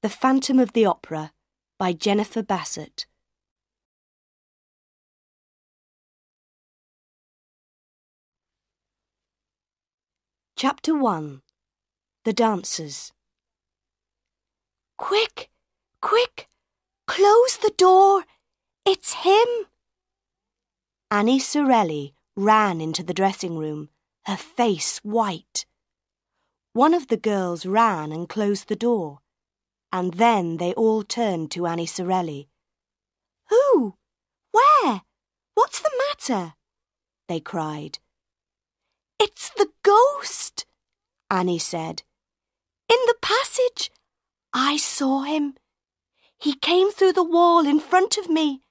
The Phantom of the Opera by Jennifer Bassett. Chapter 1. The Dancers. Quick! Quick! Close the door! It's him! Annie Sorelli ran into the dressing room, her face white. One of the girls ran and closed the door, and then they all turned to Annie Sorelli. "Who? Where? What's the matter?" they cried. "It's the ghost," Annie said. "In the passage. I saw him. He came through the wall in front of me,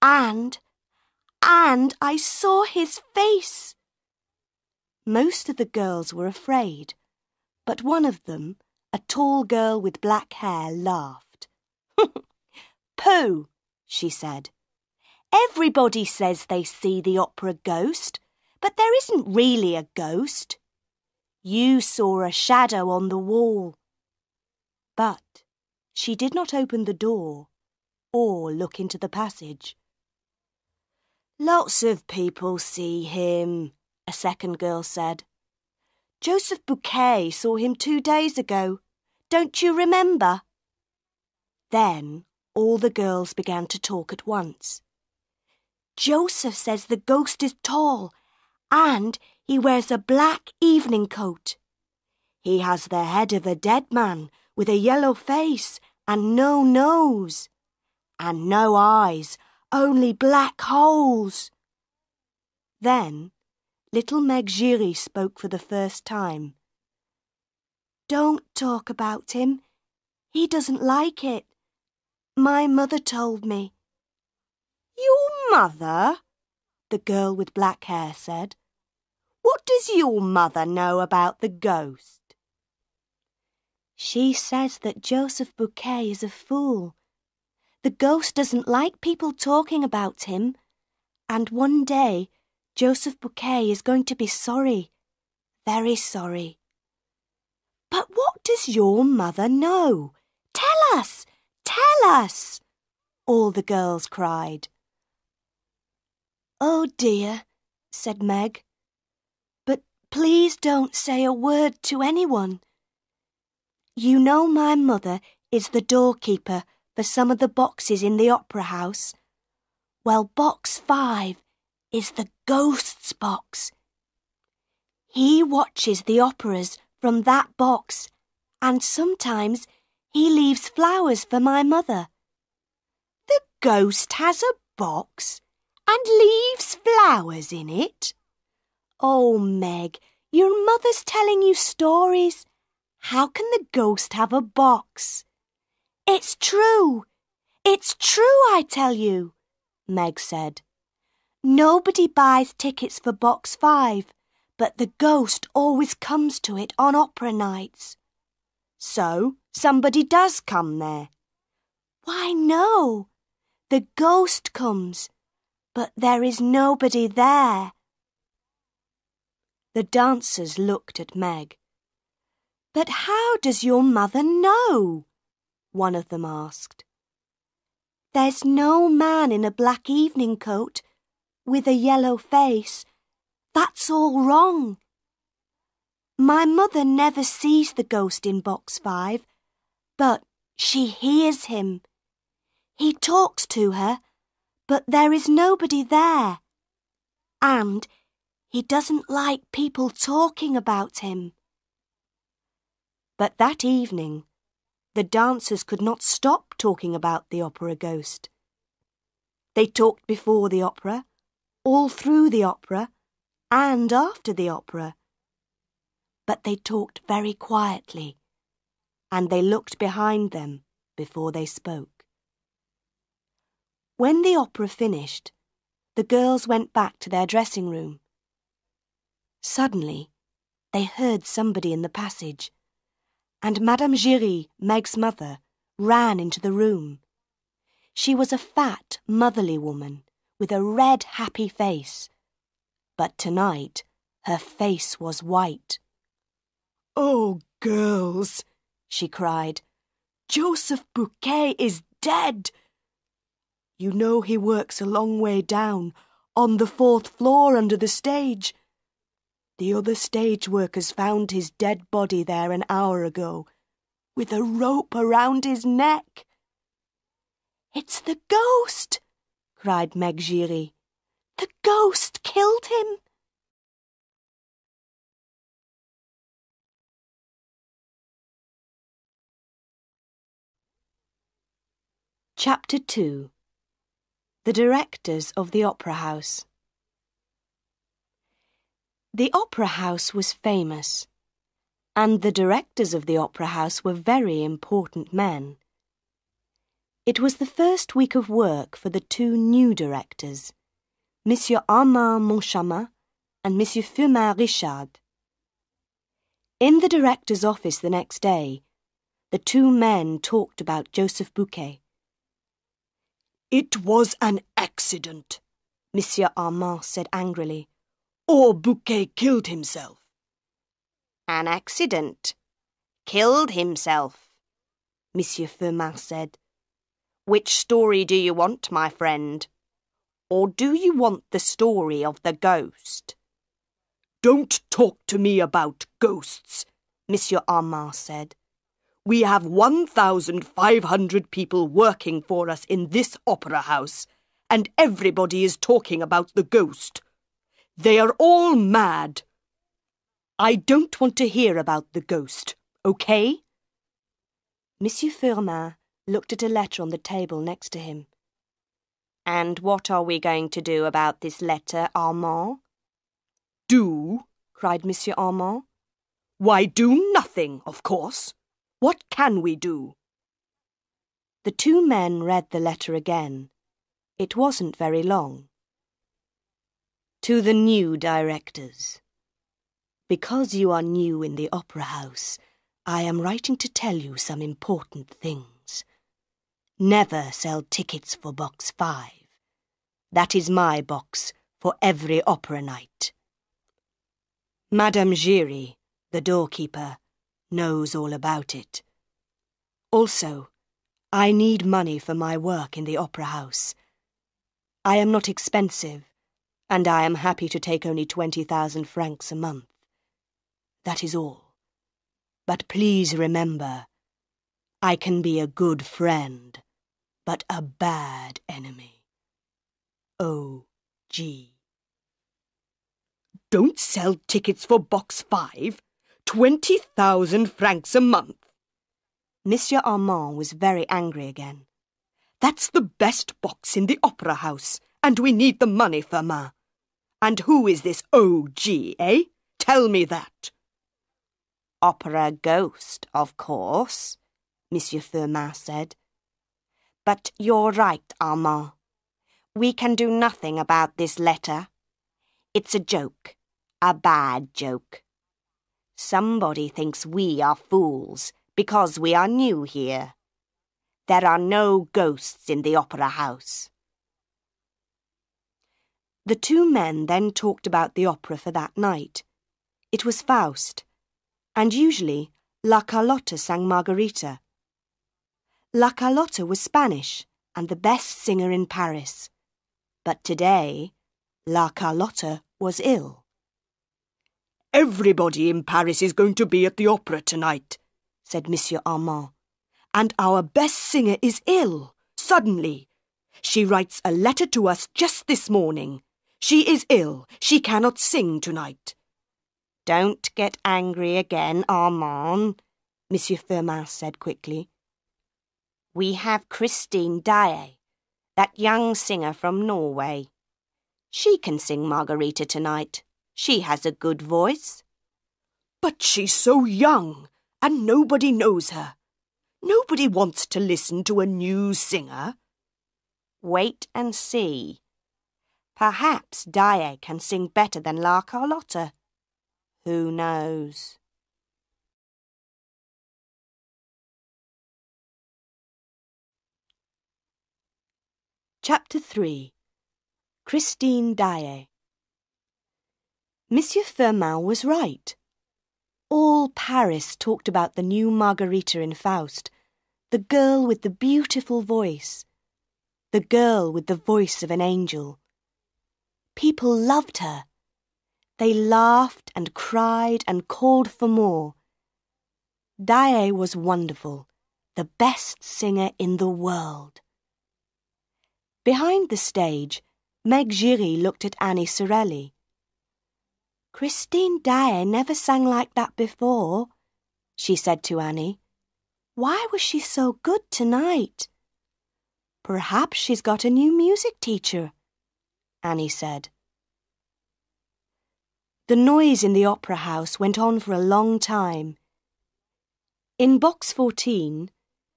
and I saw his face." Most of the girls were afraid, but one of them, a tall girl with black hair, laughed. "Pooh," she said. "Everybody says they see the opera ghost, but there isn't really a ghost. You saw a shadow on the wall." But she did not open the door or look into the passage. "Lots of people see him," a second girl said. "Joseph Bouquet saw him 2 days ago. Don't you remember?" Then all the girls began to talk at once. "Joseph says the ghost is tall, and he wears a black evening coat. He has the head of a dead man with a yellow face and no nose, and no eyes, only black holes." Then little Meg Giry spoke for the first time. "Don't talk about him. He doesn't like it. My mother told me." "Your mother?" the girl with black hair said. "What does your mother know about the ghost?" "She says that Joseph Bouquet is a fool. The ghost doesn't like people talking about him, and one day Joseph Bouquet is going to be sorry, very sorry." "But what does your mother know? Tell us! Tell us!" all the girls cried. "Oh dear," said Meg. "But please don't say a word to anyone. You know my mother is the doorkeeper for some of the boxes in the opera house. Well, box 5 is the ghost's box. He watches the operas from that box, and sometimes he leaves flowers for my mother." "The ghost has a box and leaves flowers in it?" "Oh, Meg, your mother's telling you stories. How can the ghost have a box?" "It's true. It's true, I tell you," Meg said. "Nobody buys tickets for box 5, but the ghost always comes to it on opera nights." "So somebody does come there?" "Why, no. The ghost comes, but there is nobody there." The dancers looked at Meg. "But how does your mother know?" one of them asked. "There's no man in a black evening coat with a yellow face. That's all wrong. My mother never sees the ghost in box 5, but she hears him. He talks to her, but there is nobody there. And he doesn't like people talking about him." But that evening, the dancers could not stop talking about the opera ghost. They talked before the opera, all through the opera, and after the opera. But they talked very quietly, and they looked behind them before they spoke. When the opera finished, the girls went back to their dressing room. Suddenly, they heard somebody in the passage, and Madame Giry, Meg's mother, ran into the room. She was a fat, motherly woman with a red, happy face. But tonight, her face was white. "Oh, girls," she cried, Joseph Bouquet is dead. You know he works a long way down, on the 4th floor under the stage. The other stage workers found his dead body there an hour ago, with a rope around his neck. It's the ghost, cried Meg Giry. The ghost killed him. Chapter 2. The Directors of the Opera House. The Opera House was famous, and the directors of the Opera House were very important men. It was the first week of work for the 2 new directors, Monsieur Armand Moncharmin and Monsieur Firmin Richard. In the director's office the next day, the 2 men talked about Joseph Bouquet. It was an accident, Monsieur Armand said angrily, or Bouquet killed himself. An accident? Killed himself, Monsieur Firmin said. Which story do you want, my friend? Or do you want the story of the ghost? Don't talk to me about ghosts, Monsieur Armand said. We have 1,500 people working for us in this opera house, and everybody is talking about the ghost. They are all mad. I don't want to hear about the ghost, okay? Monsieur Firmin looked at a letter on the table next to him. And what are we going to do about this letter, Armand? Do? Cried Monsieur Armand. Why, do nothing, of course. What can we do? The 2 men read the letter again. It wasn't very long. To the new directors. Because you are new in the opera house, I am writing to tell you some important things. Never sell tickets for box 5. That is my box for every opera night. Madame Giry, the doorkeeper, knows all about it. Also, I need money for my work in the opera house. I am not expensive, and I am happy to take only 20,000 francs a month. That is all. But please remember, I can be a good friend, but a bad enemy. O.G. Don't sell tickets for box 5. 20,000 francs a month. Monsieur Armand was very angry again. That's the best box in the opera house, and we need the money, Firmin. And who is this O.G., eh? Tell me that. Opera ghost, of course, Monsieur Firmin said. But you're right, Armand. We can do nothing about this letter. It's a joke, a bad joke. Somebody thinks we are fools because we are new here. There are no ghosts in the opera house. The 2 men then talked about the opera for that night. It was Faust, and usually La Carlotta sang Margarita. La Carlotta was Spanish and the best singer in Paris. But today, La Carlotta was ill. Everybody in Paris is going to be at the opera tonight, said Monsieur Armand. And our best singer is ill, suddenly. She writes a letter to us just this morning. She is ill. She cannot sing tonight. Don't get angry again, Armand, Monsieur Firmin said quickly. We have Christine Daae, that young singer from Norway. She can sing Margarita tonight. She has a good voice. But she's so young, and nobody knows her. Nobody wants to listen to a new singer. Wait and see. Perhaps Daae can sing better than La Carlotta. Who knows? Chapter 3. Christine Daae. Monsieur Firmin was right. All Paris talked about the new Margarita in Faust, the girl with the beautiful voice, the girl with the voice of an angel. People loved her. They laughed and cried and called for more. Dae was wonderful, the best singer in the world. Behind the stage, Meg Giry looked at Annie Sorelli. "Christine Dae never sang like that before," she said to Annie. "Why was she so good tonight?" "Perhaps she's got a new music teacher," Annie said. The noise in the opera house went on for a long time. In box 14,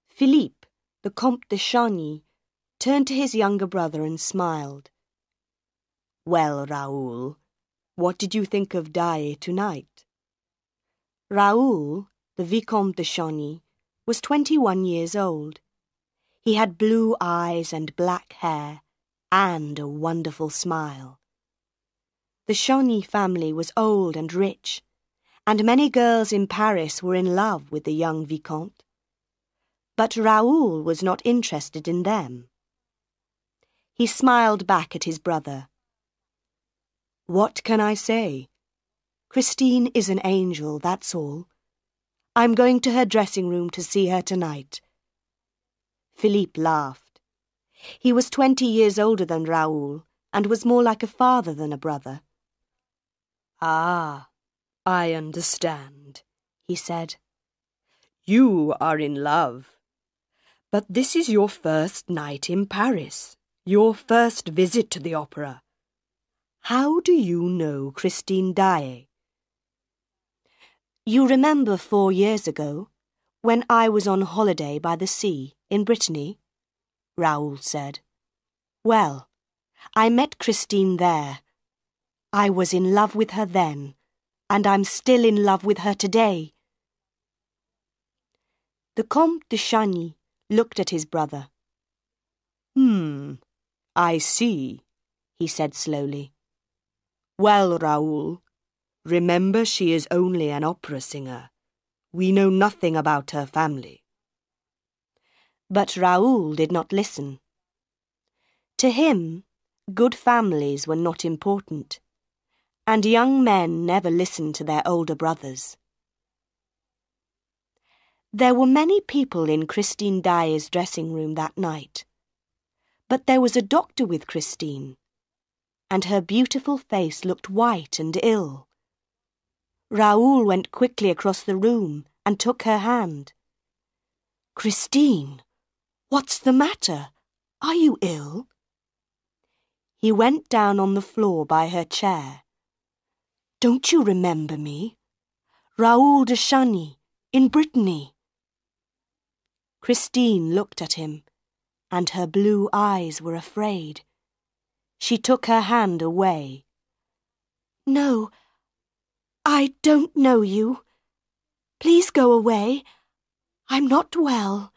Philippe, the Comte de Chagny, turned to his younger brother and smiled. "Well, Raoul, what did you think of Dae tonight?" Raoul, the Vicomte de Chagny, was 21 years old. He had blue eyes and black hair, and a wonderful smile. The Chagny family was old and rich, and many girls in Paris were in love with the young Vicomte. But Raoul was not interested in them. He smiled back at his brother. "What can I say? Christine is an angel, that's all. I'm going to her dressing room to see her tonight." Philippe laughed. He was 20 years older than Raoul and was more like a father than a brother. "Ah, I understand," he said. "You are in love. But this is your first night in Paris, your first visit to the opera. How do you know Christine Dae?" "You remember 4 years ago, when I was on holiday by the sea in Brittany?" Raoul said. "Well, I met Christine there. I was in love with her then, and I'm still in love with her today." The Comte de Chagny looked at his brother. I see," he said slowly. "Well, Raoul, remember she is only an opera singer. We know nothing about her family." But Raoul did not listen. To him, good families were not important, and young men never listened to their older brothers. There were many people in Christine Dae's dressing room that night, but there was a doctor with Christine, and her beautiful face looked white and ill. Raoul went quickly across the room and took her hand. "Christine, what's the matter? Are you ill?" He went down on the floor by her chair. "Don't you remember me? Raoul de Chagny, in Brittany." Christine looked at him, and her blue eyes were afraid. She took her hand away. "No, I don't know you. Please go away. I'm not well."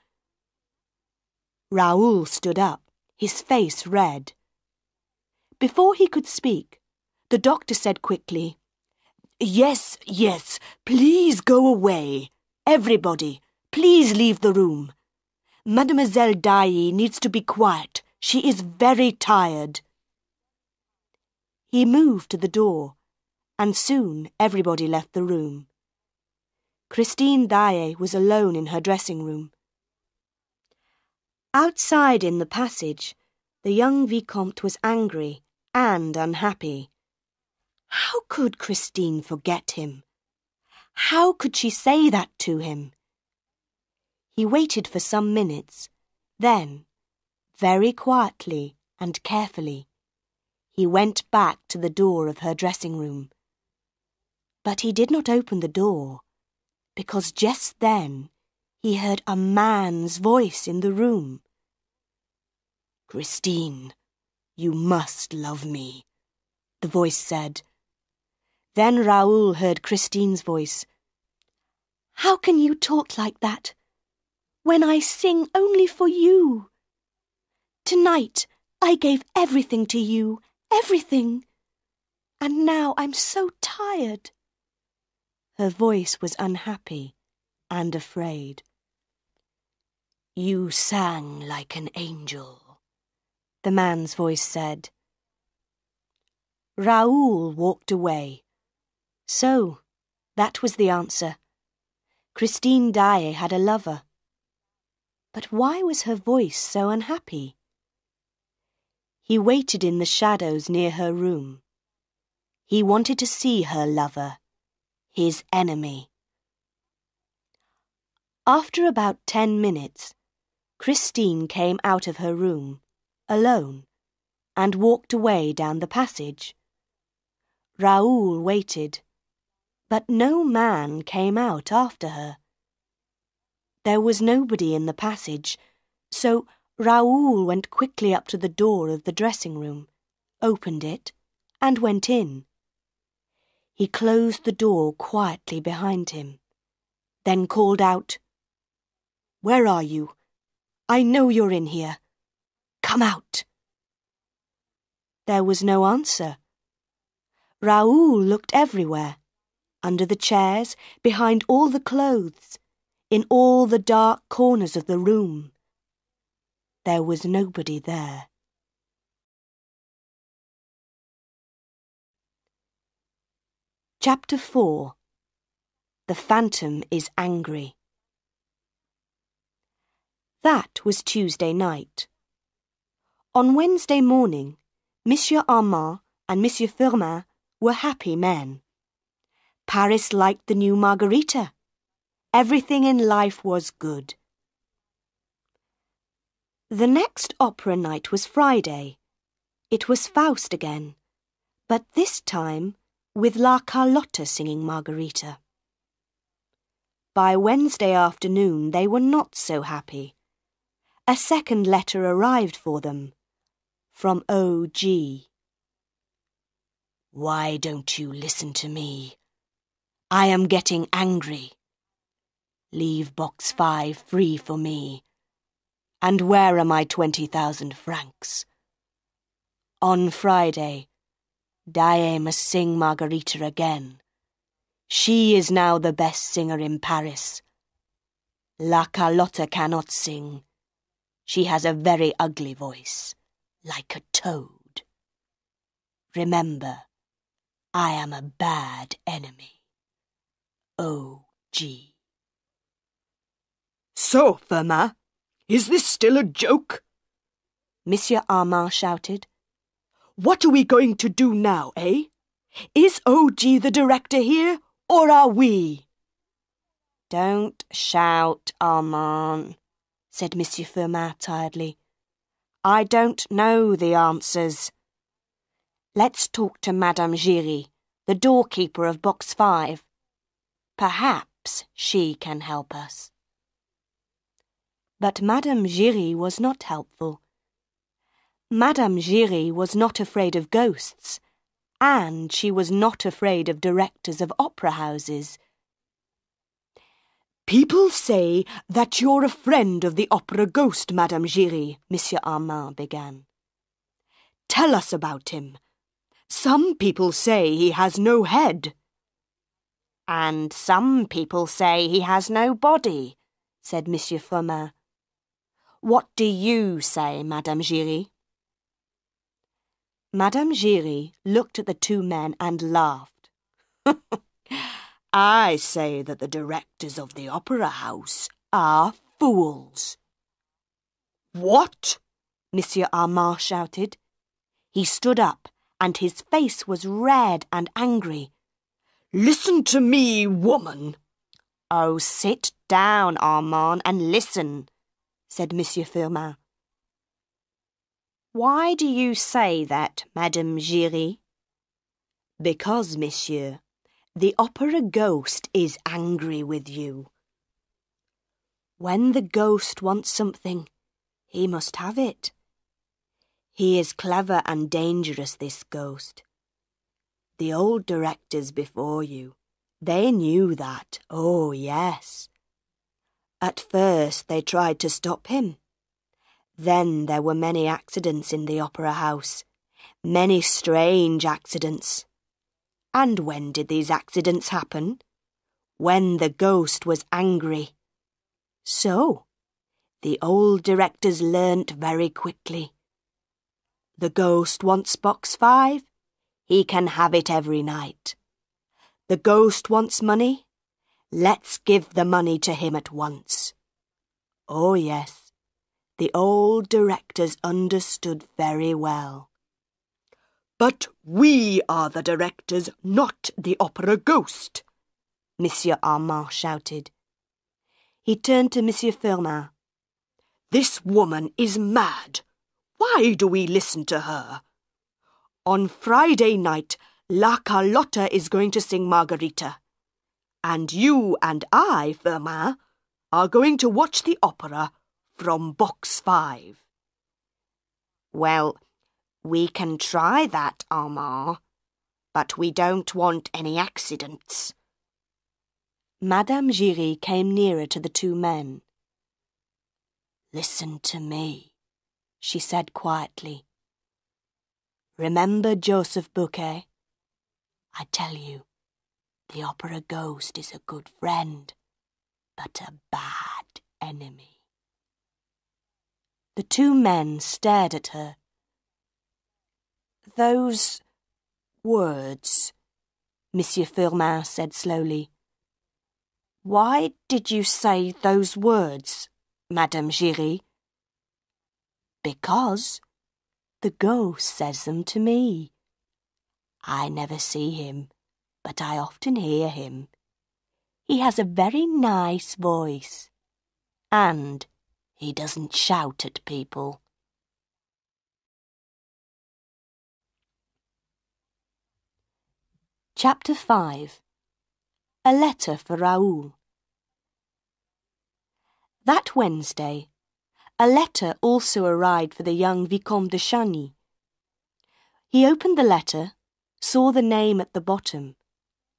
Raoul stood up, his face red. Before he could speak, the doctor said quickly, Yes, please go away. Everybody, please leave the room. Mademoiselle Dae needs to be quiet. She is very tired." He moved to the door, and soon everybody left the room. Christine Dae was alone in her dressing room. Outside in the passage, the young Vicomte was angry and unhappy. How could Christine forget him? How could she say that to him? He waited for some minutes, then, very quietly and carefully, he went back to the door of her dressing room. But he did not open the door, because just then he heard a man's voice in the room. "Christine, you must love me," the voice said. Then Raoul heard Christine's voice. "How can you talk like that, when I sing only for you? Tonight I gave everything to you, everything. And now I'm so tired." Her voice was unhappy and afraid. You sang like an angel, the man's voice said. Raoul walked away. So, that was the answer. Christine Daae had a lover. But why was her voice so unhappy? He waited in the shadows near her room. He wanted to see her lover, his enemy. After about 10 minutes, Christine came out of her room, alone, and walked away down the passage. Raoul waited, but no man came out after her. There was nobody in the passage, so Raoul went quickly up to the door of the dressing room, opened it, and went in. He closed the door quietly behind him, then called out, "Where are you? I know you're in here. Come out." There was no answer. Raoul looked everywhere, under the chairs, behind all the clothes, in all the dark corners of the room. There was nobody there. Chapter 4. The Phantom is Angry. That was Tuesday night. On Wednesday morning, Monsieur Armand and Monsieur Firmin were happy men. Paris liked the new Margarita. Everything in life was good. The next opera night was Friday. It was Faust again, but this time with La Carlotta singing Margarita. By Wednesday afternoon they were not so happy. A second letter arrived for them, from O.G. Why don't you listen to me? I am getting angry. Leave box 5 free for me. And where are my 20,000 francs? On Friday, Daae must sing Margarita again. She is now the best singer in Paris. La Carlotta cannot sing. She has a very ugly voice, like a toad. Remember, I am a bad enemy. O.G. So, Firmin, is this still a joke? Monsieur Armand shouted. What are we going to do now, eh? Is O.G. the director here, or are we? Don't shout, Armand, said Monsieur Firmin tiredly. I don't know the answers. Let's talk to Madame Giry, the doorkeeper of box 5. Perhaps she can help us. But Madame Giry was not helpful. Madame Giry was not afraid of ghosts, and she was not afraid of directors of opera houses. People say that you're a friend of the opera ghost, Madame Giry, Monsieur Armand began. Tell us about him. Some people say he has no head. And some people say he has no body, said Monsieur Firmin. What do you say, Madame Giry? Madame Giry looked at the two men and laughed. I say that the directors of the opera house are fools. What? Monsieur Armand shouted. He stood up, and his face was red and angry. Listen to me, woman. Oh, sit down, Armand, and listen, said Monsieur Firmin. Why do you say that, Madame Giry? Because, monsieur, the opera ghost is angry with you. When the ghost wants something, he must have it. He is clever and dangerous, this ghost. The old directors before you, they knew that, oh yes. At first they tried to stop him. Then there were many accidents in the opera house, many strange accidents. And when did these accidents happen? When the ghost was angry. So, The old directors learnt very quickly. The ghost wants box 5, he can have it every night. The ghost wants money, let's give the money to him at once. Oh yes, the old directors understood very well. But we are the directors, not the opera ghost, Monsieur Armand shouted. He turned to Monsieur Firmin. This woman is mad. Why do we listen to her? On Friday night, La Carlotta is going to sing Margarita. And you and I, Firmin, are going to watch the opera from box 5. Well, we can try that, Armand, but we don't want any accidents. Madame Giry came nearer to the two men. Listen to me, she said quietly. Remember Joseph Bouquet? I tell you, the opera ghost is a good friend, but a bad enemy. The two men stared at her. Those words, Monsieur Firmin said slowly. Why did you say those words, Madame Giry? Because the ghost says them to me. I never see him, but I often hear him. He has a very nice voice, and he doesn't shout at people. Chapter 5. A Letter for Raoul. That Wednesday, a letter also arrived for the young Vicomte de Chagny. He opened the letter, saw the name at the bottom,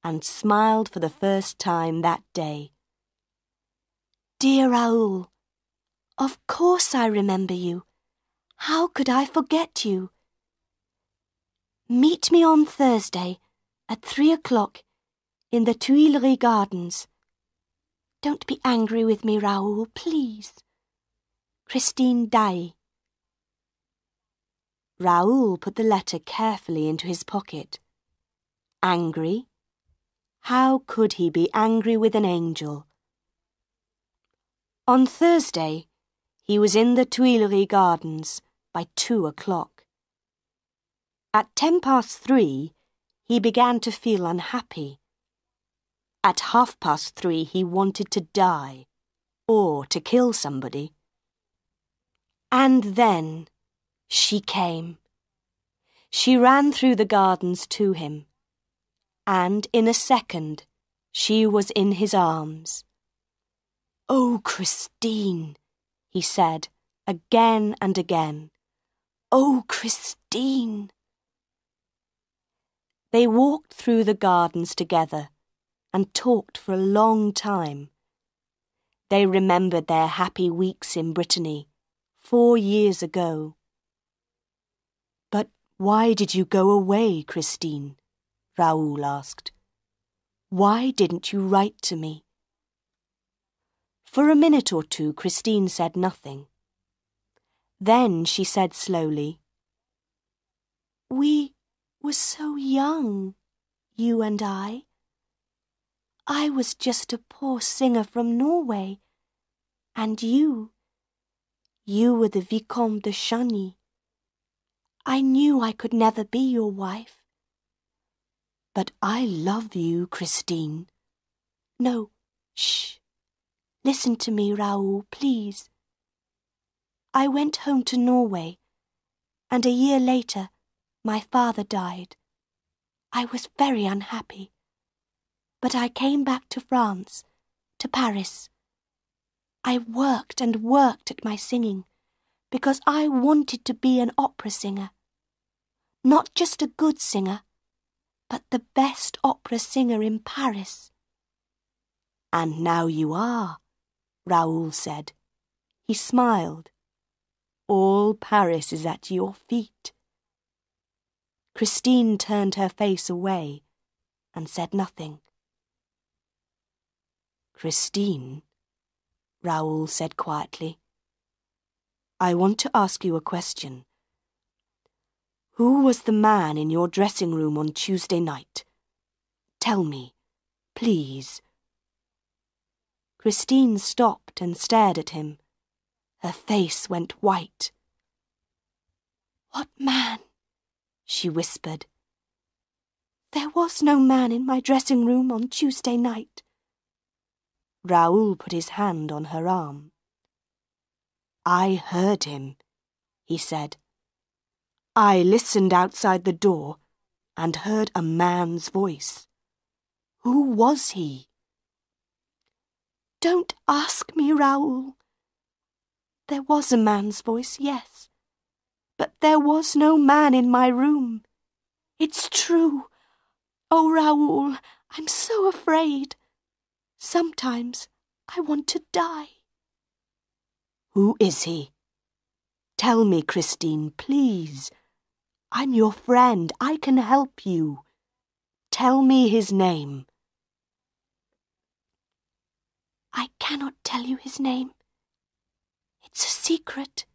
and smiled for the first time that day. Dear Raoul, of course I remember you. How could I forget you? Meet me on Thursday at 3 o'clock in the Tuileries Gardens. Don't be angry with me, Raoul, please. Christine Daae. Raoul put the letter carefully into his pocket. Angry? How could he be angry with an angel? On Thursday, he was in the Tuileries Gardens by 2 o'clock. At 3:10, he began to feel unhappy. At 3:30, he wanted to die, or to kill somebody. And then she came. She ran through the gardens to him, and in a second she was in his arms. "Oh, Christine," he said again and again. "Oh, Christine." They walked through the gardens together and talked for a long time. They remembered their happy weeks in Brittany 4 years ago. "But why did you go away, Christine?" Raoul asked. "Why didn't you write to me?" For a minute or two, Christine said nothing. Then she said slowly, "We were so young, you and I. I was just a poor singer from Norway, and you were the Vicomte de Chagny. I knew I could never be your wife. But I love you, Christine. No, shh. Listen to me, Raoul, please. I went home to Norway, and a year later my father died. I was very unhappy. But I came back to France, to Paris. I worked and worked at my singing, because I wanted to be an opera singer. Not just a good singer, but the best opera singer in Paris. And now you are, Raoul said. He smiled. All Paris is at your feet. Christine turned her face away and said nothing. Christine, Raoul said quietly, I want to ask you a question. Who was the man in your dressing room on Tuesday night? Tell me, please. Christine stopped and stared at him. Her face went white. What man? She whispered. There was no man in my dressing room on Tuesday night. Raoul put his hand on her arm. I heard him, he said. I listened outside the door and heard a man's voice. Who was he? Don't ask me, Raoul. There was a man's voice, yes, but there was no man in my room. It's true. Oh, Raoul, I'm so afraid. Sometimes I want to die. Who is he? Tell me, Christine, please. I'm your friend. I can help you. Tell me his name. I cannot tell you his name. It's a secret,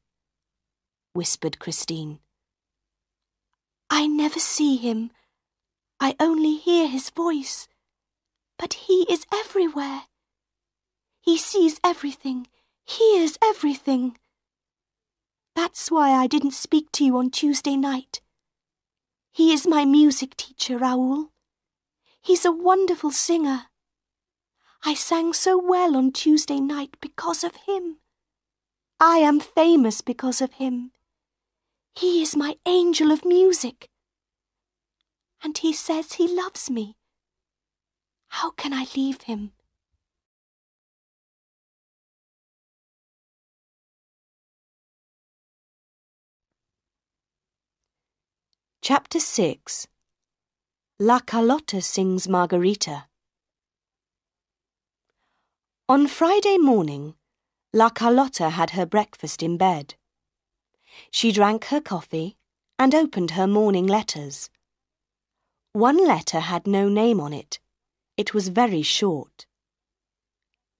whispered Christine. I never see him. I only hear his voice. But he is everywhere. He sees everything, hears everything. That's why I didn't speak to you on Tuesday night. He is my music teacher, Raoul. He's a wonderful singer. I sang so well on Tuesday night because of him. I am famous because of him. He is my angel of music. And he says he loves me. How can I leave him? Chapter 6. La Carlotta sings Margarita. On Friday morning, La Carlotta had her breakfast in bed. She drank her coffee and opened her morning letters. One letter had no name on it. It was very short.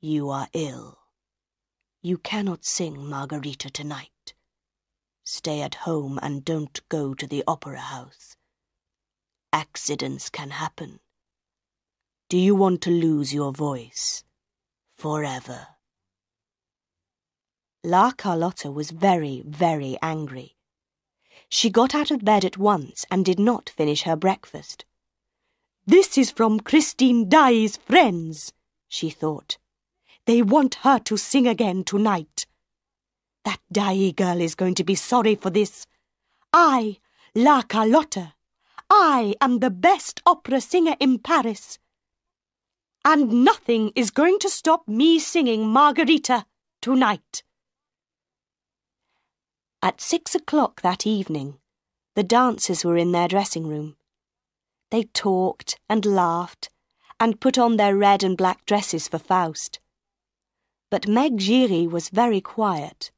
You are ill. You cannot sing Margarita tonight. Stay at home and don't go to the opera house. Accidents can happen. Do you want to lose your voice forever? La Carlotta was very, very angry. She got out of bed at once and did not finish her breakfast. This is from Christine Daae's friends, she thought. They want her to sing again tonight. That Daae girl is going to be sorry for this. I, La Carlotta, I am the best opera singer in Paris. And nothing is going to stop me singing Margarita tonight. At 6 o'clock that evening, the dancers were in their dressing room. They talked and laughed and put on their red and black dresses for Faust. But Meg Giry was very quiet.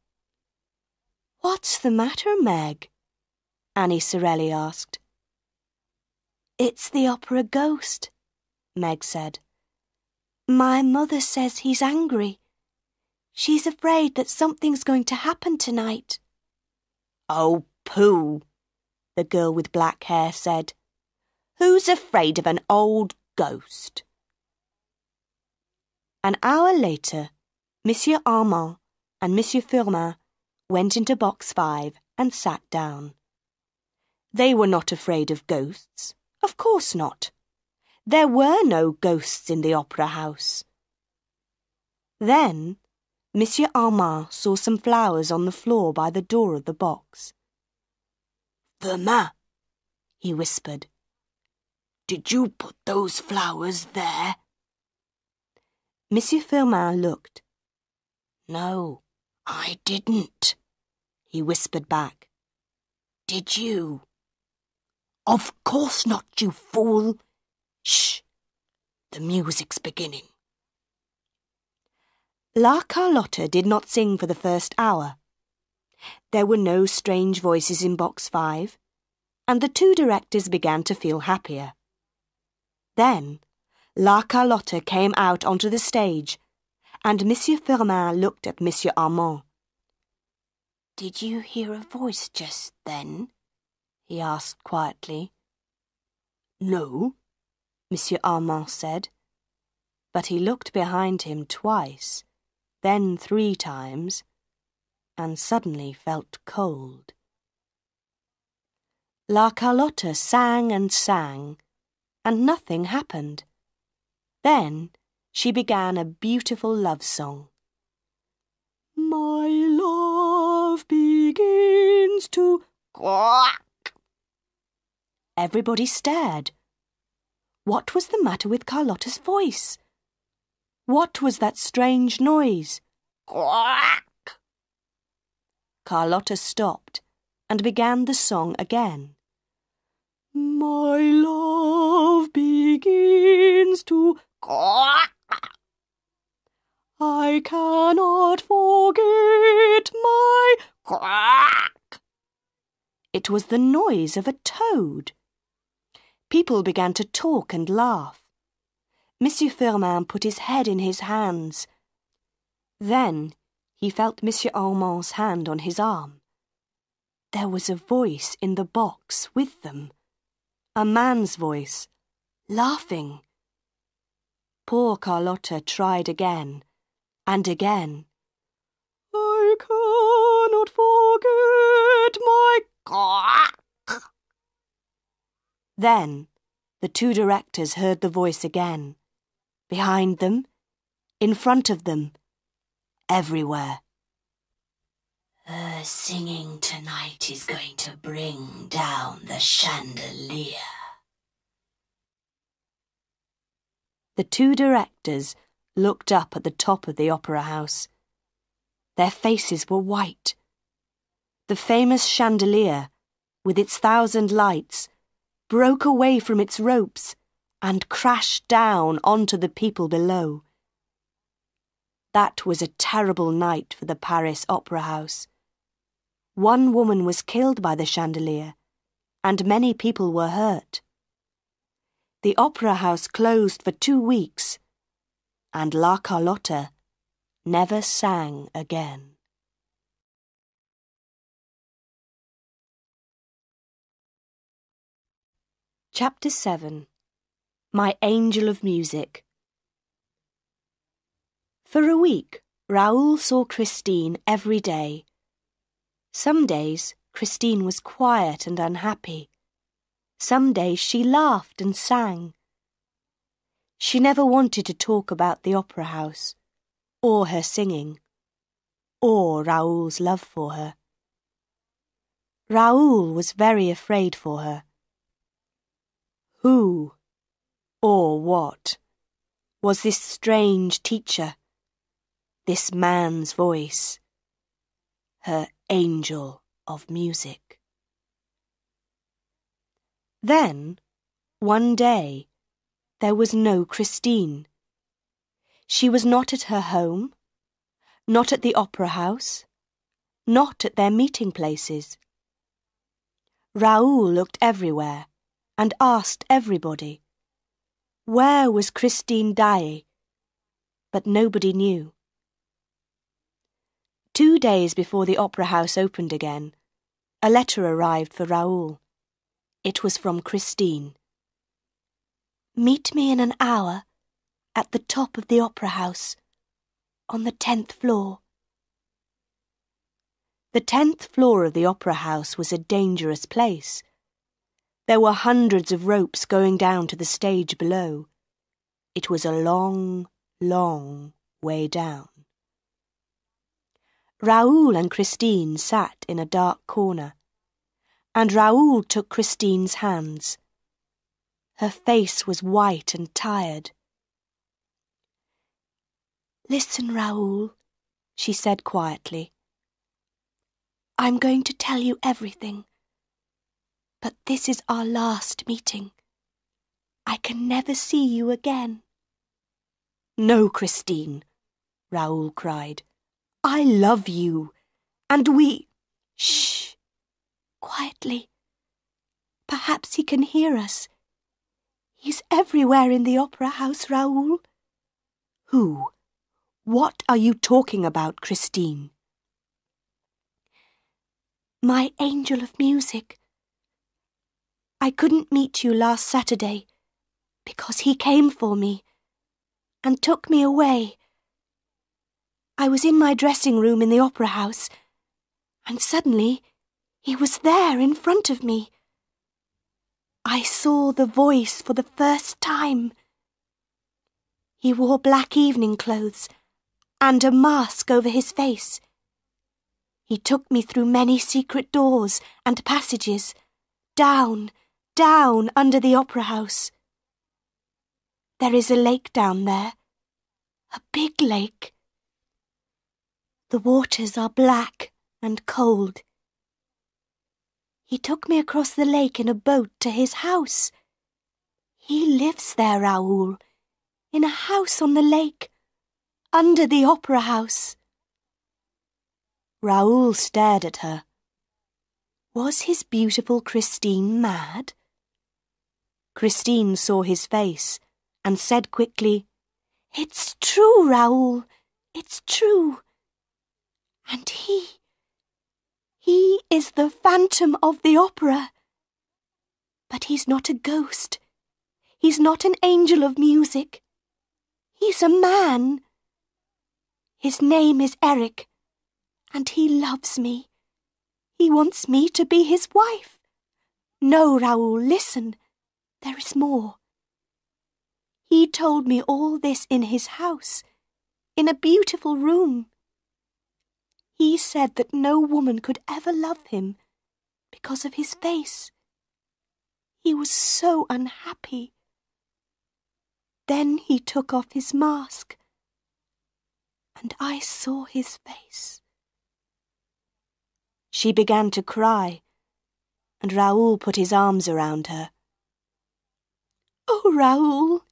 What's the matter, Meg? Annie Sorelli asked. It's the opera ghost, Meg said. My mother says he's angry. She's afraid that something's going to happen tonight. Oh, pooh, the girl with black hair said. Who's afraid of an old ghost? An hour later, Monsieur Armand and Monsieur Firmin went into box 5 and sat down. They were not afraid of ghosts. Of course not. There were no ghosts in the opera house. Then Monsieur Armand saw some flowers on the floor by the door of the box. Firmin, he whispered. Did you put those flowers there? Monsieur Firmin looked. No, I didn't, he whispered back. Did you? Of course not, you fool. Shh, the music's beginning. La Carlotta did not sing for the first hour. There were no strange voices in box 5, and the two directors began to feel happier. Then La Carlotta came out onto the stage, and Monsieur Firmin looked at Monsieur Armand. Did you hear a voice just then? He asked quietly. No, Monsieur Armand said, but he looked behind him twice, then 3 times, and suddenly felt cold. La Carlotta sang and sang, and nothing happened. Then she began a beautiful love song. My love begins to quack. Everybody stared. What was the matter with Carlotta's voice? What was that strange noise? Quack! Carlotta stopped and began the song again. My love begins to quack. I cannot forget my quack. It was the noise of a toad. People began to talk and laugh. Monsieur Firmin put his head in his hands. Then he felt Monsieur Armand's hand on his arm. There was a voice in the box with them. A man's voice, laughing. Poor Carlotta tried again and again. I cannot forget my quack. Then the 2 directors heard the voice again. Behind them, in front of them, everywhere. Her singing tonight is going to bring down the chandelier. The 2 directors looked up at the top of the opera house. Their faces were white. The famous chandelier, with its 1,000 lights, broke away from its ropes and crashed down onto the people below. That was a terrible night for the Paris Opera House. 1 woman was killed by the chandelier, and many people were hurt. The opera house closed for 2 weeks, and La Carlotta never sang again. Chapter 7. My Angel of Music. For a week, Raoul saw Christine every day. Some days, Christine was quiet and unhappy. Some days she laughed and sang. She never wanted to talk about the opera house, or her singing, or Raoul's love for her. Raoul was very afraid for her. Who, or what, was this strange teacher, this man's voice, her angel of music? Then, one day, there was no Christine. She was not at her home, not at the opera house, not at their meeting places. Raoul looked everywhere and asked everybody, where was Christine Daae? But nobody knew. 2 days before the opera house opened again, a letter arrived for Raoul. It was from Christine. Meet me in an hour at the top of the opera house, on the 10th floor. The 10th floor of the opera house was a dangerous place. There were hundreds of ropes going down to the stage below. It was a long, long way down. Raoul and Christine sat in a dark corner, and Raoul took Christine's hands. Her face was white and tired. Listen, Raoul, she said quietly. I'm going to tell you everything. But this is our last meeting. I can never see you again. No, Christine, Raoul cried. I love you, and we... Shh! Quietly. Perhaps he can hear us. He's everywhere in the opera house, Raoul. Who? What are you talking about, Christine? My angel of music. I couldn't meet you last Saturday because he came for me and took me away. I was in my dressing room in the opera house, and suddenly he was there in front of me. I saw the voice for the first time. He wore black evening clothes and a mask over his face. He took me through many secret doors and passages, down under the opera house. There is a lake down there, a big lake. The waters are black and cold. He took me across the lake in a boat to his house. He lives there, Raoul, in a house on the lake, under the opera house. Raoul stared at her. Was his beautiful Christine mad? Christine saw his face and said quickly, "It's true, Raoul, it's true. And he is the Phantom of the Opera. But he's not a ghost. He's not an angel of music. He's a man. His name is Eric, and he loves me. He wants me to be his wife. No, Raoul, listen. There is more. He told me all this in his house, in a beautiful room. He said that no woman could ever love him because of his face. He was so unhappy. Then he took off his mask, and I saw his face." She began to cry, and Raoul put his arms around her. "Oh, Raoul,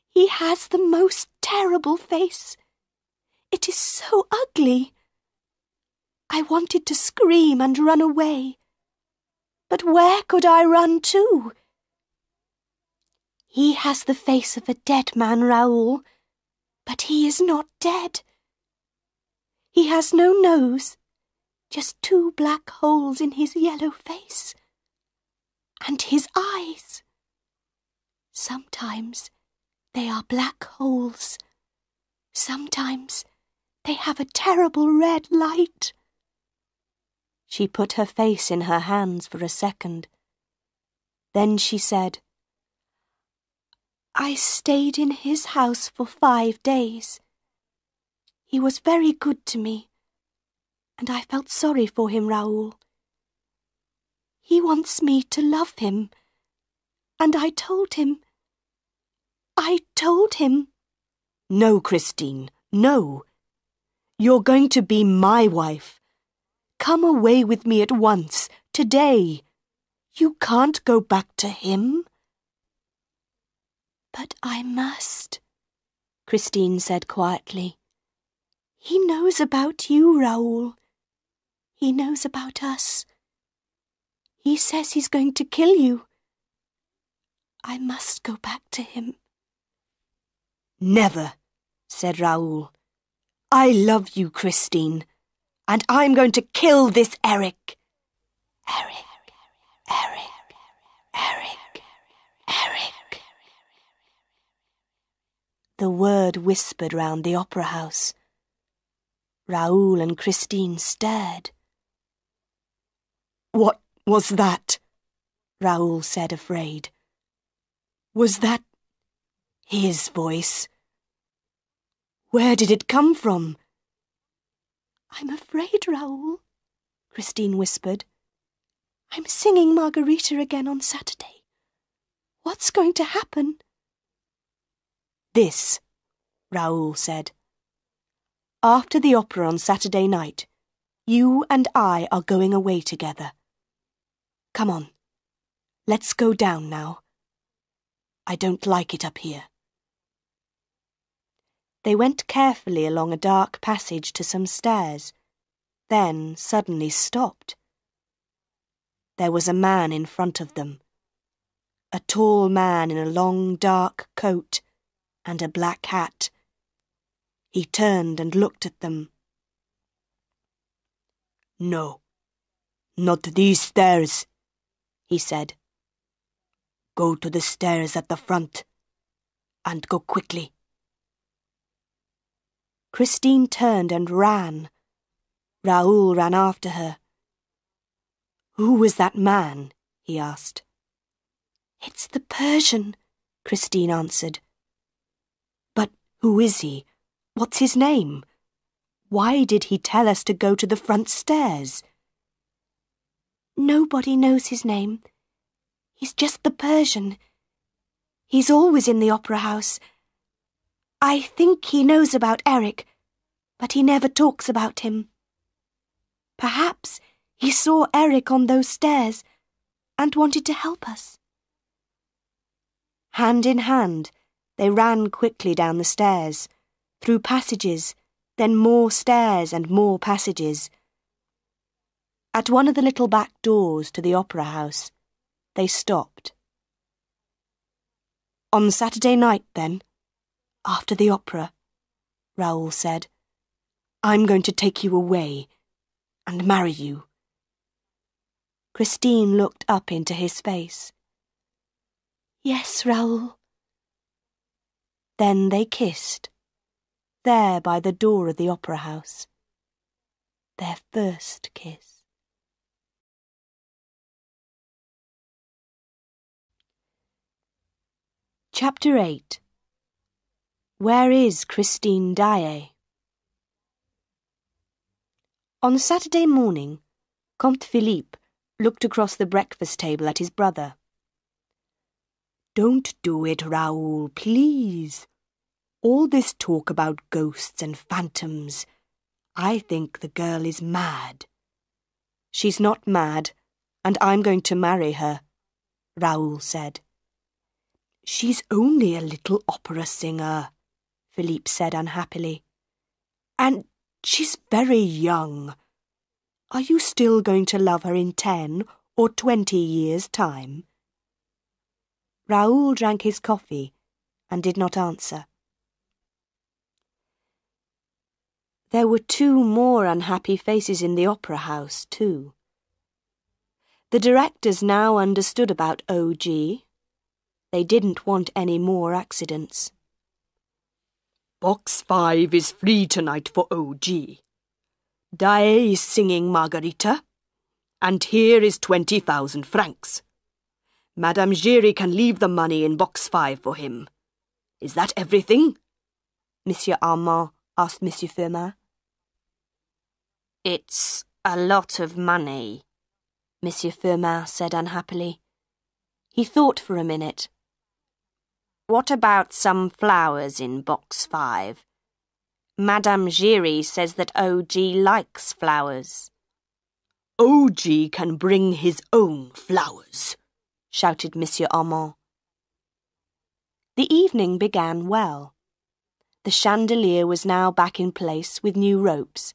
he has the most terrible face. It is so ugly. I wanted to scream and run away. But where could I run to? He has the face of a dead man, Raoul, but he is not dead. He has no nose, just 2 black holes in his yellow face. And his eyes. Sometimes they are black holes. Sometimes they have a terrible red light." She put her face in her hands for a second. Then she said, "I stayed in his house for 5 days. He was very good to me, and I felt sorry for him, Raoul. He wants me to love him, and I told him. No, Christine, no. You're going to be my wife. Come away with me at once, today. You can't go back to him." "But I must," Christine said quietly. "He knows about you, Raoul. He knows about us. He says he's going to kill you. I must go back to him." "Never," said Raoul. "I love you, Christine, and I'm going to kill this Eric." Eric, Eric, Eric, Eric. The word whispered round the opera house. Raoul and Christine stared. "What was that?" Raoul said, afraid. "Was that his voice? Where did it come from?" "I'm afraid, Raoul," Christine whispered. "I'm singing Margarita again on Saturday. What's going to happen?" "This," Raoul said. "After the opera on Saturday night, you and I are going away together. Come on, let's go down now. I don't like it up here." They went carefully along a dark passage to some stairs, then suddenly stopped. There was a man in front of them, a tall man in a long dark coat and a black hat. He turned and looked at them. "No," "Not these stairs," he said. "Go to the stairs at the front, and go quickly." Christine turned and ran. Raoul ran after her. "Who was that man?" he asked. "It's the Persian," Christine answered. "But who is he? What's his name? Why did he tell us to go to the front stairs?" "Nobody knows his name. He's just the Persian. He's always in the opera house. I think he knows about Eric, but he never talks about him. Perhaps he saw Eric on those stairs and wanted to help us." Hand in hand, they ran quickly down the stairs, through passages, then more stairs and more passages. At one of the little back doors to the opera house, they stopped. "On Saturday night, then, after the opera," Raoul said, "I'm going to take you away and marry you." Christine looked up into his face. "Yes, Raoul." Then they kissed, there by the door of the opera house. Their first kiss. Chapter 8. Where is Christine Daae? On Saturday morning, Comte Philippe looked across the breakfast table at his brother. "Don't do it, Raoul, please. All this talk about ghosts and phantoms. I think the girl is mad." "She's not mad, and I'm going to marry her," Raoul said. "She's only a little opera singer," Philippe said unhappily. "And she's very young. Are you still going to love her in 10 or 20 years' time?" Raoul drank his coffee and did not answer. There were 2 more unhappy faces in the opera house, too. The directors now understood about OG. They didn't want any more accidents. "Box 5 is free tonight for OG. Daae is singing Margarita, and here is 20,000 francs. Madame Giry can leave the money in box 5 for him. Is that everything?" Monsieur Armand asked Monsieur Firmin. "It's a lot of money," Monsieur Firmin said unhappily. He thought for a minute. "What about some flowers in box 5? Madame Giry says that OG likes flowers." "OG can bring his own flowers," shouted Monsieur Armand. The evening began well. The chandelier was now back in place with new ropes.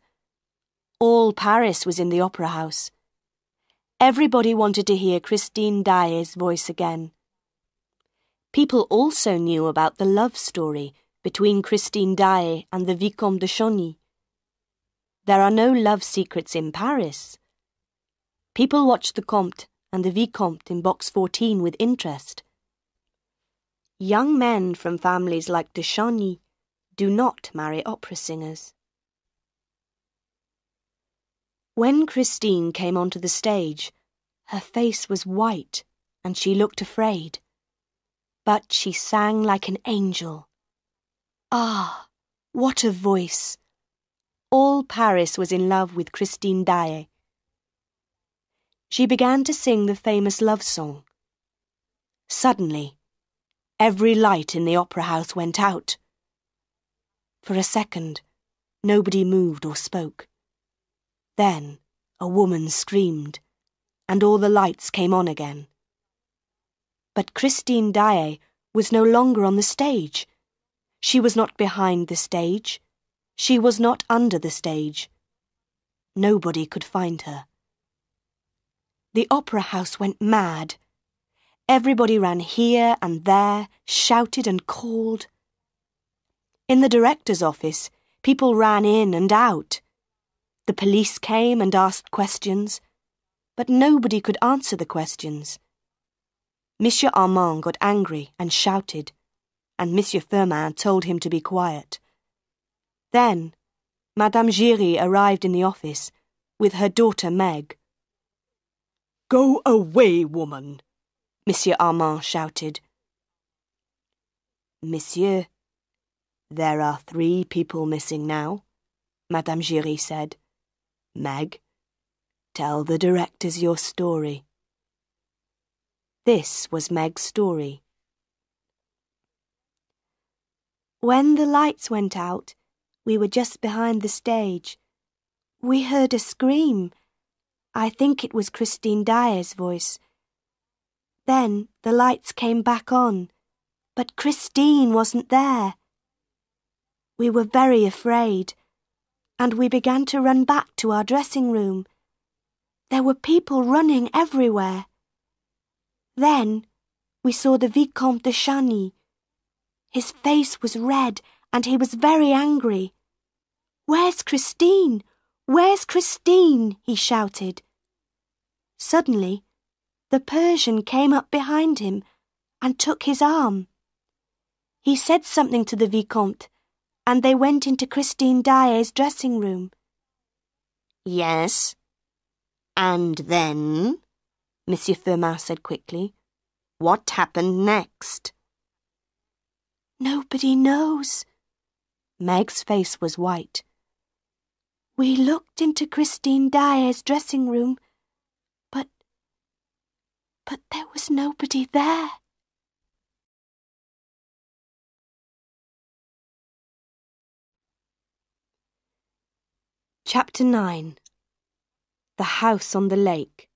All Paris was in the opera house. Everybody wanted to hear Christine Daae's voice again. People also knew about the love story between Christine Daae and the Vicomte de Chauny. There are no love secrets in Paris. People watched the Comte and the Vicomte in box 14 with interest. Young men from families like de Chauny do not marry opera singers. When Christine came onto the stage, her face was white and she looked afraid. But she sang like an angel. Ah, what a voice! All Paris was in love with Christine Daae. She began to sing the famous love song. Suddenly, every light in the opera house went out. For a second, nobody moved or spoke. Then a woman screamed, and all the lights came on again. But Christine Daae was no longer on the stage. She was not behind the stage. She was not under the stage. Nobody could find her. The opera house went mad. Everybody ran here and there, shouted and called. In the director's office, people ran in and out. The police came and asked questions. but nobody could answer the questions. Monsieur Armand got angry and shouted, and Monsieur Firmin told him to be quiet. Then, Madame Giry arrived in the office with her daughter Meg. "Go away, woman," Monsieur Armand shouted. "Monsieur, there are 3 people missing now," Madame Giry said. "Meg, tell the directors your story." This was Meg's story. When the lights went out, we were just behind the stage. We heard a scream. I think it was Christine Dyer's voice. Then the lights came back on, but Christine wasn't there. We were very afraid, and we began to run back to our dressing room. There were people running everywhere. Then we saw the Vicomte de Chagny. His face was red, and he was very angry. "Where's Christine? Where's Christine?" he shouted. Suddenly, the Persian came up behind him and took his arm. He said something to the Vicomte, and they went into Christine Dyer's dressing room. "Yes, and then?" Monsieur Firmin said quickly. "What happened next?" "Nobody knows." Meg's face was white. "We looked into Christine Dyer's dressing room, but there was nobody there." Chapter 9. The House on the Lake.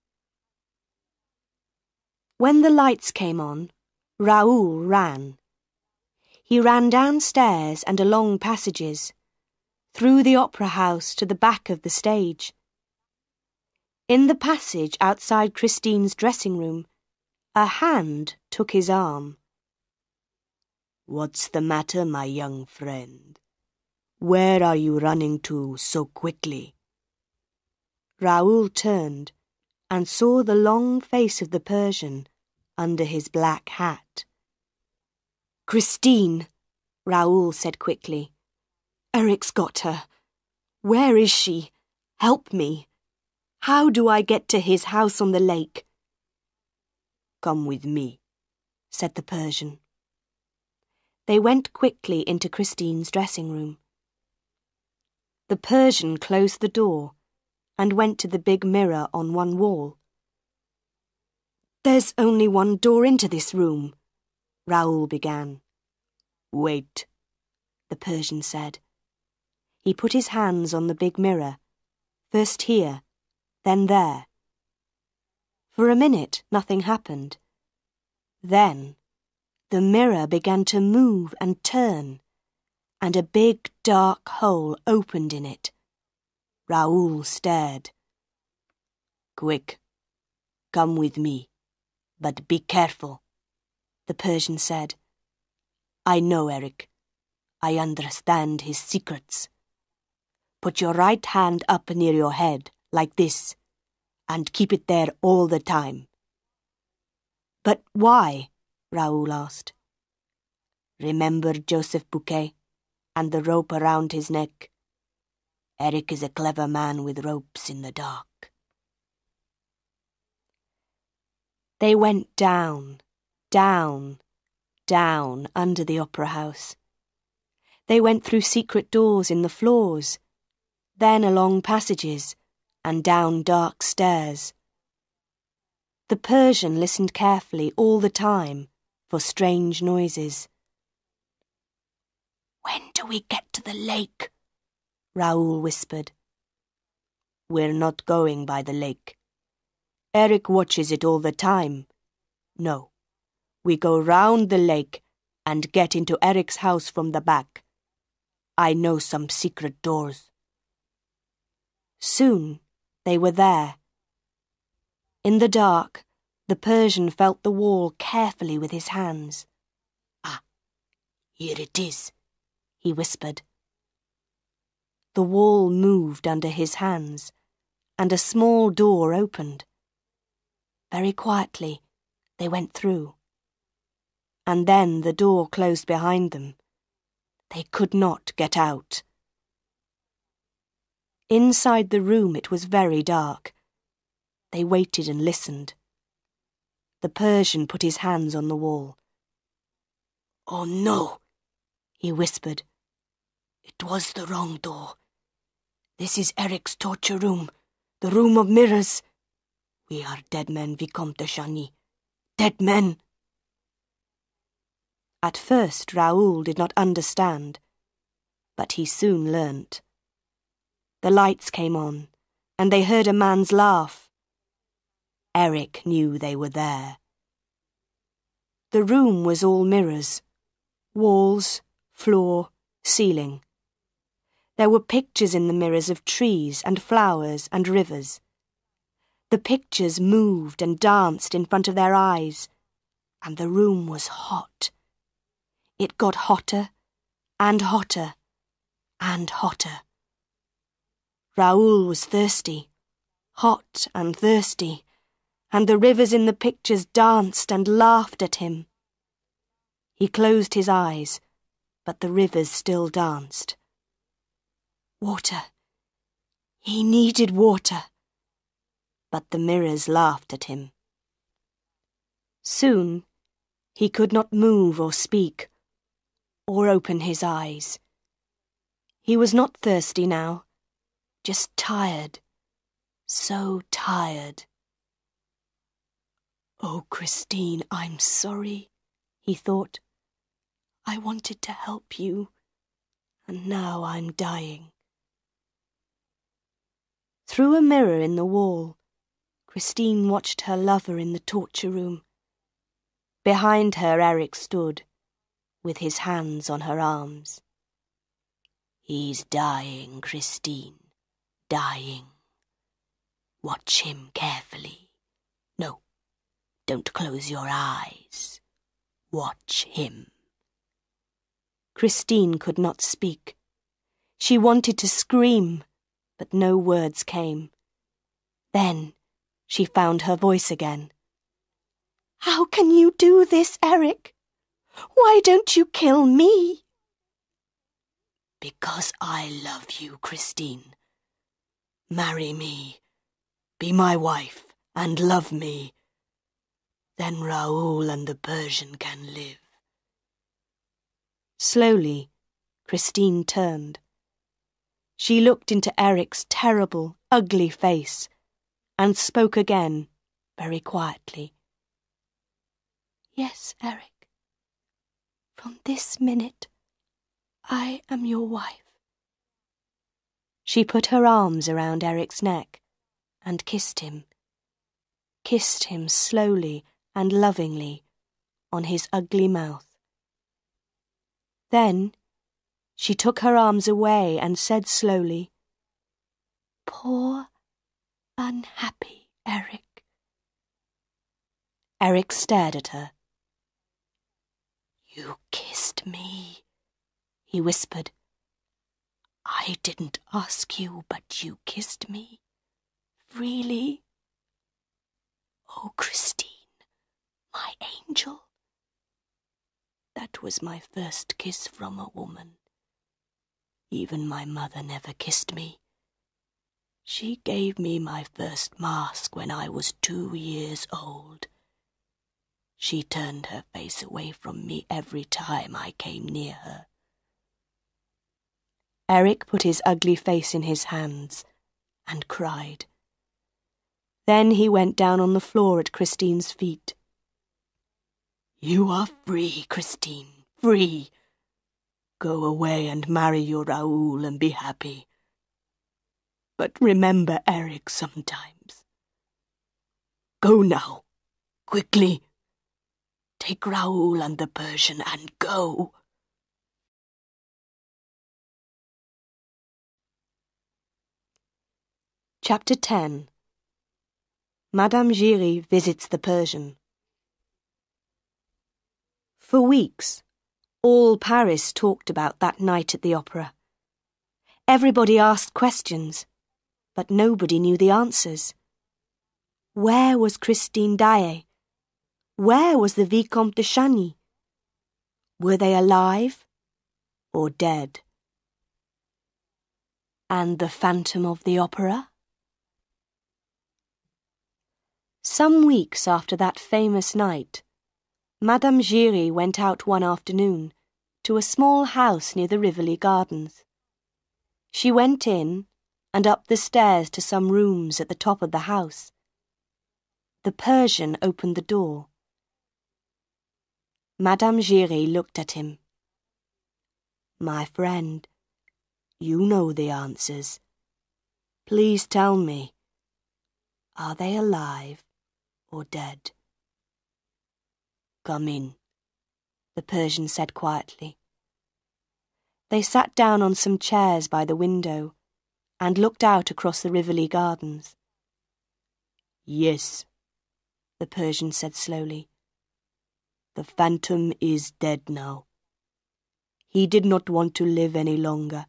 When the lights came on, Raoul ran. He ran downstairs and along passages, through the opera house to the back of the stage. In the passage outside Christine's dressing room, a hand took his arm. "What's the matter, my young friend? Where are you running to so quickly?" Raoul turned and saw the long face of the Persian under his black hat. "Christine," Raoul said quickly. "Eric's got her. Where is she? Help me. How do I get to his house on the lake?" "Come with me," said the Persian. They went quickly into Christine's dressing room. The Persian closed the door and went to the big mirror on one wall. "There's only one door into this room," Raoul began. "Wait," the Persian said. He put his hands on the big mirror, first here, then there. For a minute, nothing happened. Then, the mirror began to move and turn, and a big dark hole opened in it. Raoul stared. "Quick, come with me, but be careful," the Persian said. "I know Eric. I understand his secrets. Put your right hand up near your head, like this, and keep it there all the time." "But why?" Raoul asked. "Remember Joseph Bouquet and the rope around his neck? Eric is a clever man with ropes in the dark." They went down, down, down under the opera house. They went through secret doors in the floors, then along passages and down dark stairs. The Persian listened carefully all the time for strange noises. "When do we get to the lake?" Raoul whispered. "We're not going by the lake. Eric watches it all the time. No, we go round the lake and get into Eric's house from the back. I know some secret doors." Soon they were there. In the dark, the Persian felt the wall carefully with his hands. "Ah, here it is," he whispered. The wall moved under his hands, and a small door opened. Very quietly, they went through. And then the door closed behind them. They could not get out. Inside the room it was very dark. They waited and listened. The Persian put his hands on the wall. "Oh no," he whispered. "it was the wrong door. This is Eric's torture room, the room of mirrors. We are dead men, Vicomte de Chagny. Dead men." At first Raoul did not understand, but he soon learnt. The lights came on, and they heard a man's laugh. Eric knew they were there. The room was all mirrors, walls, floor, ceiling. There were pictures in the mirrors of trees and flowers and rivers. The pictures moved and danced in front of their eyes, and the room was hot. It got hotter and hotter and hotter. Raoul was thirsty, hot and thirsty, and the rivers in the pictures danced and laughed at him. He closed his eyes, but the rivers still danced. Water. He needed water. But the mirrors laughed at him. Soon, he could not move or speak, or open his eyes. He was not thirsty now, just tired, so tired. "Oh, Christine, I'm sorry," he thought. "I wanted to help you, and now I'm dying." Through a mirror in the wall, Christine watched her lover in the torture room. Behind her Eric stood, with his hands on her arms. "He's dying, Christine, dying. Watch him carefully. No, don't close your eyes. Watch him." Christine could not speak. She wanted to scream, but no words came. Then she found her voice again. "How can you do this, Eric? Why don't you kill me?" "Because I love you, Christine. Marry me, be my wife, and love me. Then Raoul and the Persian can live." Slowly, Christine turned. She looked into Eric's terrible, ugly face and spoke again, very quietly. "Yes, Eric. From this minute, I am your wife." She put her arms around Eric's neck and kissed him slowly and lovingly on his ugly mouth. Then she took her arms away and said slowly, "Poor, unhappy Eric." Eric stared at her. "You kissed me," he whispered. "I didn't ask you, but you kissed me. Freely. Oh, Christine, my angel. That was my first kiss from a woman. Even my mother never kissed me. She gave me my first mask when I was 2 years old. She turned her face away from me every time I came near her." Eric put his ugly face in his hands and cried. Then he went down on the floor at Christine's feet. "You are free, Christine, free. Go away and marry your Raoul and be happy. But remember Eric sometimes. Go now, quickly. Take Raoul and the Persian and go." Chapter 10. Madame Giry visits the Persian. For weeks, all Paris talked about that night at the opera. Everybody asked questions, but nobody knew the answers. Where was Christine Daae? Where was the Vicomte de Chagny? Were they alive or dead? And the Phantom of the Opera? Some weeks after that famous night, Madame Giry went out one afternoon to a small house near the Rivoli Gardens. She went in and up the stairs to some rooms at the top of the house. The Persian opened the door. Madame Giry looked at him. "My friend, you know the answers. Please tell me, are they alive or dead?" "Come in," the Persian said quietly. They sat down on some chairs by the window and looked out across the Rivoli Gardens. "Yes," the Persian said slowly. "The Phantom is dead now. He did not want to live any longer.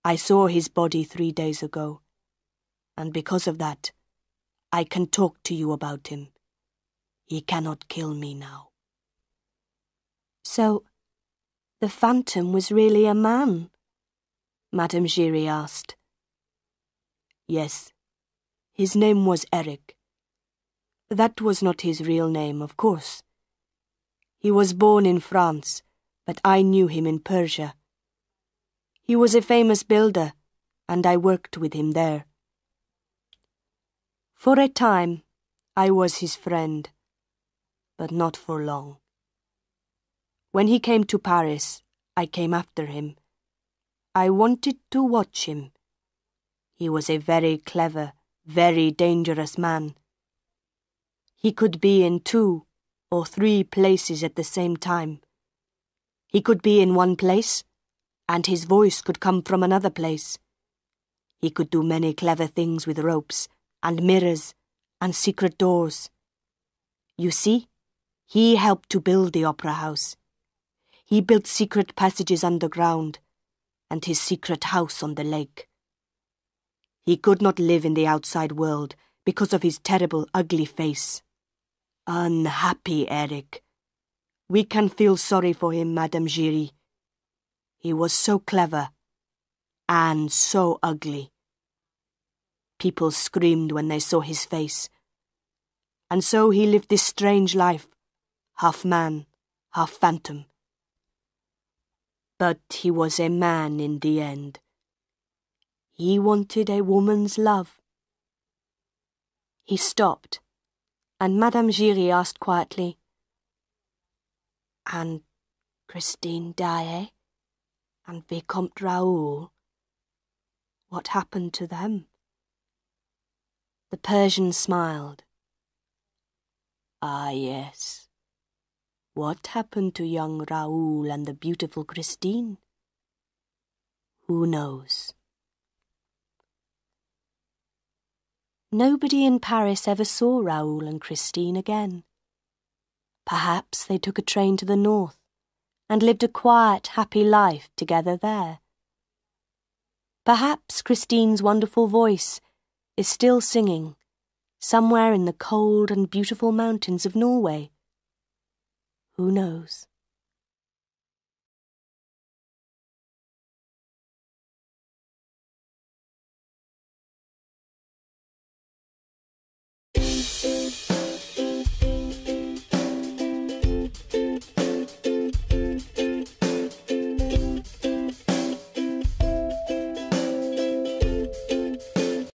I saw his body 3 days ago, and because of that, I can talk to you about him. He cannot kill me now." "So, the Phantom was really a man?" Madame Giry asked. "Yes, his name was Eric. That was not his real name, of course. He was born in France, but I knew him in Persia. He was a famous builder, and I worked with him there. For a time, I was his friend, but not for long. When he came to Paris, I came after him. I wanted to watch him. He was a very clever, very dangerous man. He could be in 2 or 3 places at the same time. He could be in one place, and his voice could come from another place. He could do many clever things with ropes, and mirrors, and secret doors. You see, he helped to build the opera house. He built secret passages underground, and his secret house on the lake. He could not live in the outside world because of his terrible, ugly face. Unhappy Eric. We can feel sorry for him, Madame Giry. He was so clever, and so ugly. People screamed when they saw his face. And so he lived this strange life, half man, half phantom. But he was a man in the end. He wanted a woman's love." He stopped, and Madame Giry asked quietly, "And Christine Daae and Vicomte Raoul, what happened to them?" The Persian smiled. "Ah, yes. What happened to young Raoul and the beautiful Christine? Who knows?" Nobody in Paris ever saw Raoul and Christine again. Perhaps they took a train to the north and lived a quiet, happy life together there. Perhaps Christine's wonderful voice is still singing somewhere in the cold and beautiful mountains of Norway. Who knows?